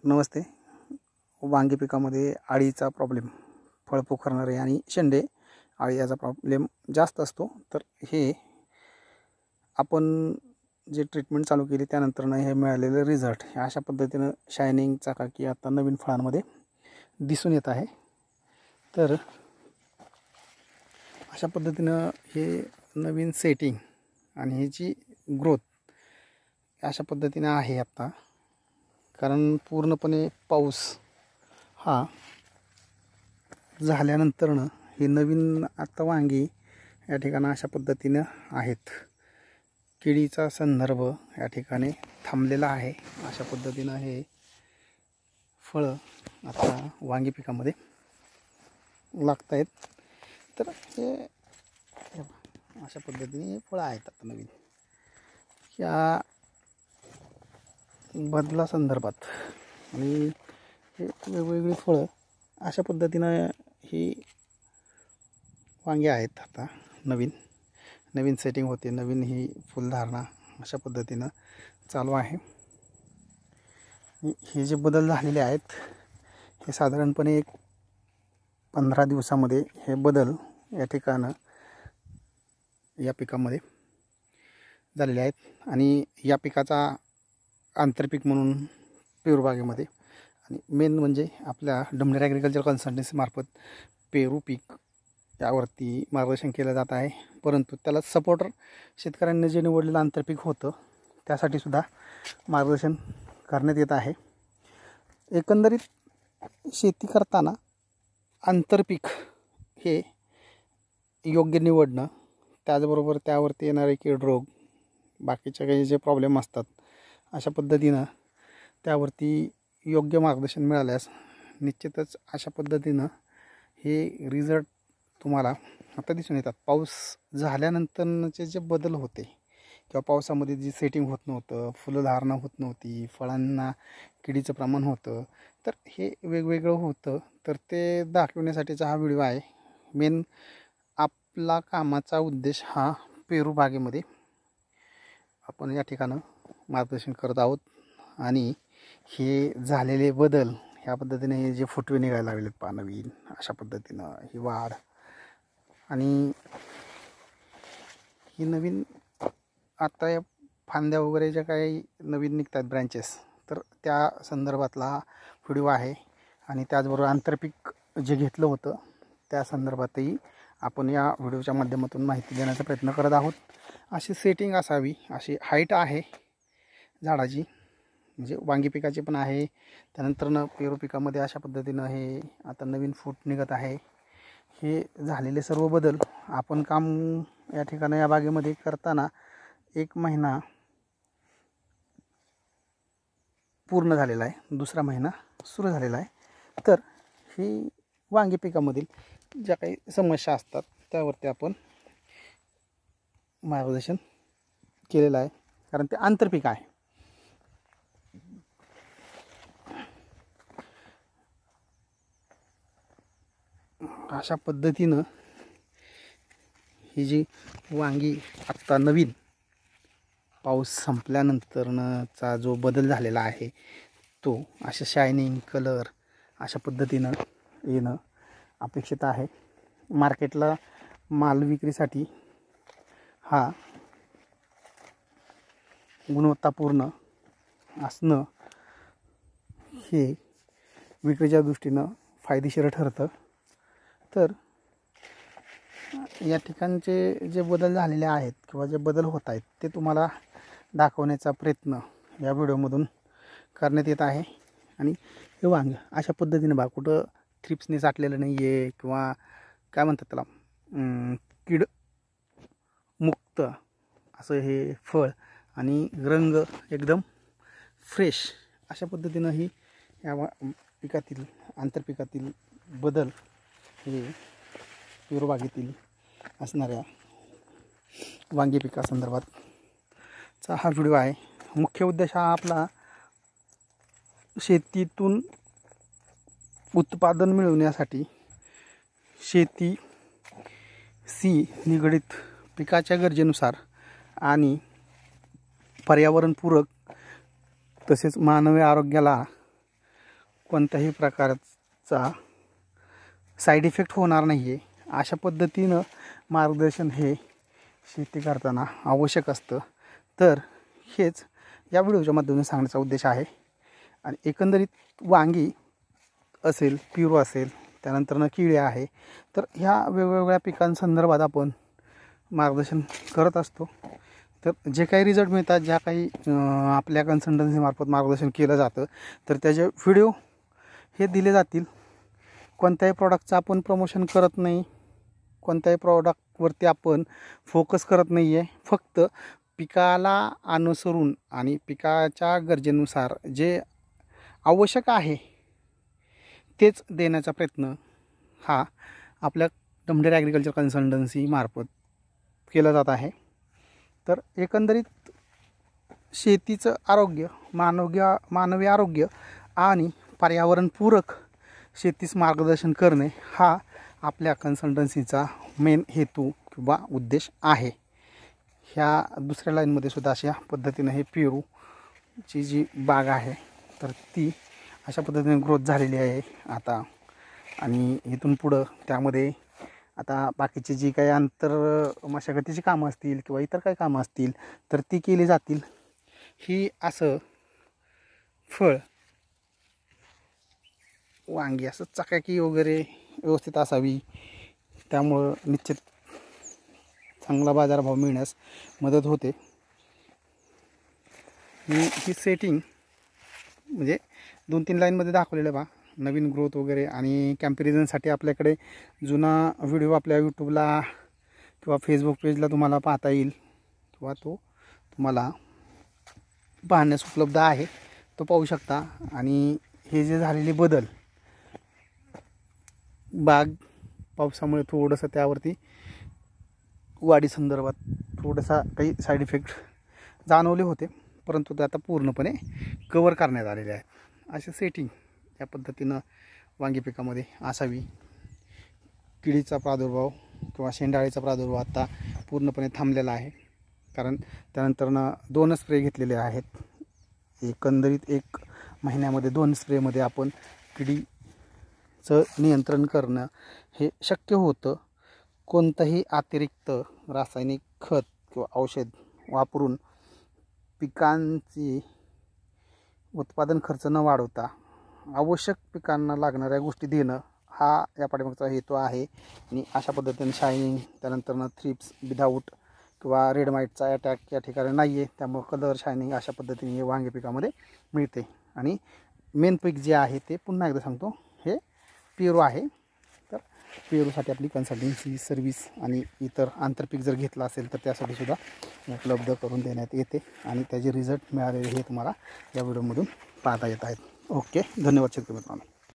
नमस्ते. वांगी पिकामध्ये अळीचा प्रॉब्लेम, फळ पोखरणारे आणि शेंडे अळी याचा प्रॉब्लेम जास्त असतो. तर हे आपण जे ट्रीटमेंट चालू केली त्यानंतर हे मिळालेले रिझल्ट अशा पद्धतीनं शायनिंग चकाकी आता नवीन फळांमध्ये दिसून येत आहे. तर अशा पद्धतीनं हे नवीन सेटिंग आणि ह्याची ग्रोथ अशा पद्धतीने आहे आता. कारण पूर्णपणे पाऊस हा झाल्यानंतरनं हे नवीन आता वांगी या ठिकाणी अशा पद्धतीनं आहेत. किडीचा संदर्भ या ठिकाणी थांबलेला आहे. अशा पद्धतीनं हे फळं आता वांगी पिकामध्ये लागत आहेत. तर हे अशा पद्धतीने फळं आहेत आता नवीन. या बदला संदर्भात आणि हे वेगवेगळी फळं अशा पद्धतीनं ही वांगी आहेत. आता नवीन सेटिंग होते, नवीन ही फुलधारणा अशा पद्धतीनं चालू आहे. हे जे बदल झालेले आहेत हे साधारणपणे 15 दिवसामध्ये हे बदल या ठिकाणं या पिकामध्ये झालेले आहेत. आणि या पिकाचा आंतरपीक म्हणून पेरू बागेमध्ये आणि मेन म्हणजे आपल्या डमनेर ॲग्रिकल्चर कन्सल्टन्सी मार्फत पेरू पीक यावरती मार्गदर्शन केलं जात आहे. परंतु त्याला सपोर्टर शेतकऱ्यांनी जे निवडलेलं आंतरपीक होतं त्यासाठी सुद्धा मार्गदर्शन करण्यात येत आहे. एकंदरीत शेती करताना आंतरपीक हे योग्य निवडणं, त्याचबरोबर त्यावरती येणारे कीड रोग, बाकीचे काही जे प्रॉब्लेम असतात अशा पद्धतीनं त्यावरती योग्य मार्गदर्शन मिळाल्यास निश्चितच अशा पद्धतीनं हे रिझल्ट तुम्हाला आता दिसून येतात. पाऊस झाल्यानंतरचे जे बदल होते किंवा पावसामध्ये जी सेटिंग होत नव्हतं, फुलधारणा होत नव्हती, फळांना किडीचं प्रमाण होतं, तर हे वेगवेगळं होतं. तर ते दाखवण्यासाठीचा हा व्हिडिओ आहे. मेन आपला कामाचा उद्देश हा पेरू बागेमध्ये आपण या ठिकाणं मार्गदर्शन करत आहोत. आणि हे झालेले बदल ह्या पद्धतीने हे जे फुटवे निघायला लागलेत पहा नवीन, अशा पद्धतीनं ही वाढ आणि ही नवीन आता या फांद्या वगैरे ज्या काही नवीन निघतात ब्रँचेस, तर त्या संदर्भातला व्हिडिओ आहे. आणि त्याचबरोबर आंतरपीक जे घेतलं होतं त्या संदर्भातही आपण या व्हिडिओच्या माध्यमातून माहिती देण्याचा प्रयत्न करत आहोत. अशी सेटिंग असावी, अशी हाईट आहे झाडाची, म्हणजे वांगी पिकाची पण आहे. त्यानंतरनं पेरू पिकामध्ये अशा पद्धतीनं हे आता नवीन फूट निघत आहे. हे झालेले सर्व बदल आपण काम या ठिकाणी या बागेमध्ये करताना 1 महिना पूर्ण झालेला आहे, दुसरा महिना सुरू झालेला आहे. तर ही वांगी पिकामधील ज्या काही समस्या असतात त्यावरती आपण मार्गदर्शन केलेलं आहे, कारण ते आंतरपीक आहे. अशा पद्धतीनं ही जी वांगी आत्ता नवीन पाऊस संपल्यानंतरचा जो बदल झालेला आहे तो अशा शायनिंग कलर अशा पद्धतीनं येणं अपेक्षित आहे. मार्केटला माल विक्रीसाठी हा गुणवत्तापूर्ण असणं हे विक्रीच्या दृष्टीनं फायदेशीर ठरतं. तर या ठिकाणचे जे बदल झालेले आहेत किंवा जे बदल होत आहेत ते तुम्हाला दाखवण्याचा प्रयत्न या व्हिडिओमधून करण्यात येत आहे. आणि हे वांग अशा पद्धतीने बघा, कुठं थ्रिप्सने साठलेलं नाही आहे किंवा काय म्हणतात त्याला कीड मुक्त असं हे फळ आणि रंग एकदम फ्रेश अशा पद्धतीनं ही या पिकातील आंतरपिकातील बदल हे पेरू बागेतील असणाऱ्या वांगी पिकासंदर्भातचा हा व्हिडिओ आहे. मुख्य उद्देश हा आपला शेतीतून उत्पादन मिळवण्यासाठी शेतीशी निगडित पिकाच्या गरजेनुसार आणि पर्यावरणपूरक तसेच मानवी आरोग्याला कोणत्याही प्रकारचा साईड इफेक्ट होणार नाही आहे अशा पद्धतीनं मार्गदर्शन हे शेती करताना आवश्यक असतं. तर हेच या व्हिडिओच्या माध्यमातून सांगण्याचा उद्देश आहे. आणि एकंदरीत वांगी असेल, पेरू असेल, त्यानंतरनं केळी आहे, तर ह्या वेगवेगळ्या पिकांसंदर्भात आपण मार्गदर्शन करत असतो. तर जे काही रिझल्ट मिळतात, ज्या काही आपल्या कन्सल्टन्सीमार्फत मार्गदर्शन केलं जातं, तर त्याचे व्हिडिओ हे दिले जातील. कोणत्याही प्रॉडक्टचं आपण प्रमोशन करत नाही, कोणत्याही प्रॉडक्टवरती आपण फोकस करत नाही आहे. फक्त पिकाला अनुसरून आणि पिकाच्या गरजेनुसार जे आवश्यक आहे तेच देण्याचा प्रयत्न हा आपल्या डमडेर ॲग्रिकल्चर कन्सल्टन्सीमार्फत केला जात आहे. तर एकंदरीत शेतीचं आरोग्य, मानवी आरोग्य आणि पर्यावरणपूरक शेतीस मार्गदर्शन करणे हा आपल्या कन्सल्टन्सीचा मेन हेतू किंवा उद्देश आहे. ह्या दुसऱ्या लाईनमध्ये सुद्धा अशा पद्धतीने हे पेरूची जी बाग आहे तर ती अशा पद्धतीने ग्रोथ झालेली आहे आता. आणि इथून पुढं त्यामध्ये आता बाकीची जी काही आंतर मशागतीची कामं असतील किंवा इतर काही कामं असतील तर ती केली जातील. ही असं फळ वांगी असं चकाकी वगैरे व्यवस्थित असावी, त्यामुळं निश्चित चांगला बाजारभाव मिळण्यास मदत होते. ही सेटिंग म्हणजे 2-3 लाईनमध्ये दाखवलेलं बा नवीन ग्रोथ वगैरे. आणि कॅम्पॅरिझनसाठी आपल्याकडे जुना व्हिडिओ आपल्या यूट्यूबला किंवा फेसबुक पेजला तुम्हाला पाहता येईल किंवा तो तुम्हाला पाहण्यास उपलब्ध आहे, तो पाहू शकता. आणि हे जे झालेले बदल, बाग पावसामुळे थोडंसं त्यावरती वाढीसंदर्भात थोडासा काही साईड इफेक्ट जाणवले होते, परंतु ते आता पूर्णपणे कवर करण्यात आलेले आहेत. असे सेटिंग या पद्धतीनं वांगी पिकामध्ये असावी. किडीचा प्रादुर्भाव किंवा शेंडाळीचा प्रादुर्भाव आता पूर्णपणे थांबलेला आहे, कारण त्यानंतरनं 2 स्प्रे घेतलेले आहेत. एकंदरीत 1 महिन्यामध्ये 2 स्प्रेमध्ये आपण किडीचं नियंत्रण करणं हे शक्य होतं. कोणतंही अतिरिक्त रासायनिक खत किंवा औषध वापरून पिकांची उत्पादन खर्च न वाढवता आवश्यक पिकांना लागणाऱ्या गोष्टी देणं हा या पाठीमागचा हेतू आहे. आणि अशा पद्धतीने शायनिंग, त्यानंतरनं थ्रिप्स विदाऊट किंवा रेड माईटचा अटॅक या ठिकाणी नाही आहे, त्यामुळे कलर शायनिंग अशा पद्धतीने हे वांगी पिकामध्ये मिळते. आणि मेन पीक जे आहे ते पुन्हा एकदा सांगतो, हे पेरू आहे. तर पेरूसाठी आपली कन्सल्टन्सी सर्व्हिस आणि इतर आंतरपीक जर घेतला असेल तर त्यासाठी सुद्धा उपलब्ध करून देण्यात येते. आणि त्याचे रिझल्ट मिळालेले हे तुम्हाला या व्हिडिओमधून पाहता येत आहेत. ओके, धन्यवाद शेतकरी मित्रांनो.